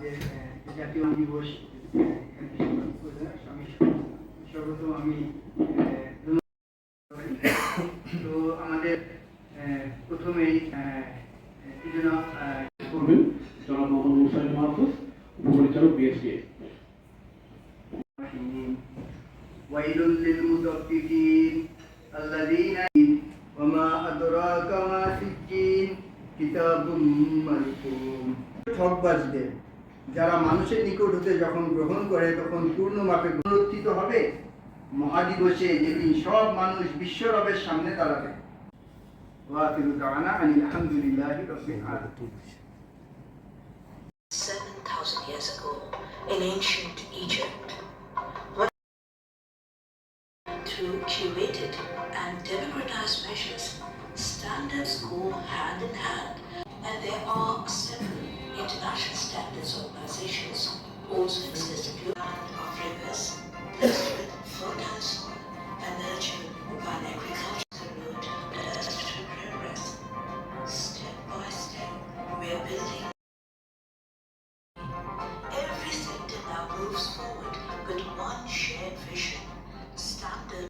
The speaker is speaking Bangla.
আমাদের জাতীয় দিবস আমি সর্বপ্রথম আমি তো আমাদের প্রথমেই কি যেন করবেন জনাব মোহাম্মদ মুসাইন মাহফুজ, উপপরিচালক বিএসকে। ওয়াইলুল লিল মুতাফফিফিন আল্লাযীনা ওয়া মা আদরাকা মা সিজ্জিন কিতাবুম মারকুম। ঠকবাজদের যারা মানুষের নিকট হতে যখন গ্রহণ করে তখন পূর্ণ মাপে পুনরুত্থিত হবে মহাদিবসে, যেদিন সব মানুষ বিশ্বরবের সামনে দাঁড়াবে। ওয়াকিলু দাওয়ানা আলহামদুলিল্লাহি রাব্বিল আলামিন। 7,000 years ago in ancient Egypt, through curated and democratized measures, standards go hand in hand, and there are several international standards organizations also exist in the land of rivers, blessed with fertile soil and nurtured by an agricultural road that has progress. Step by step, we are building. Every sector now moves forward with one shared vision, standard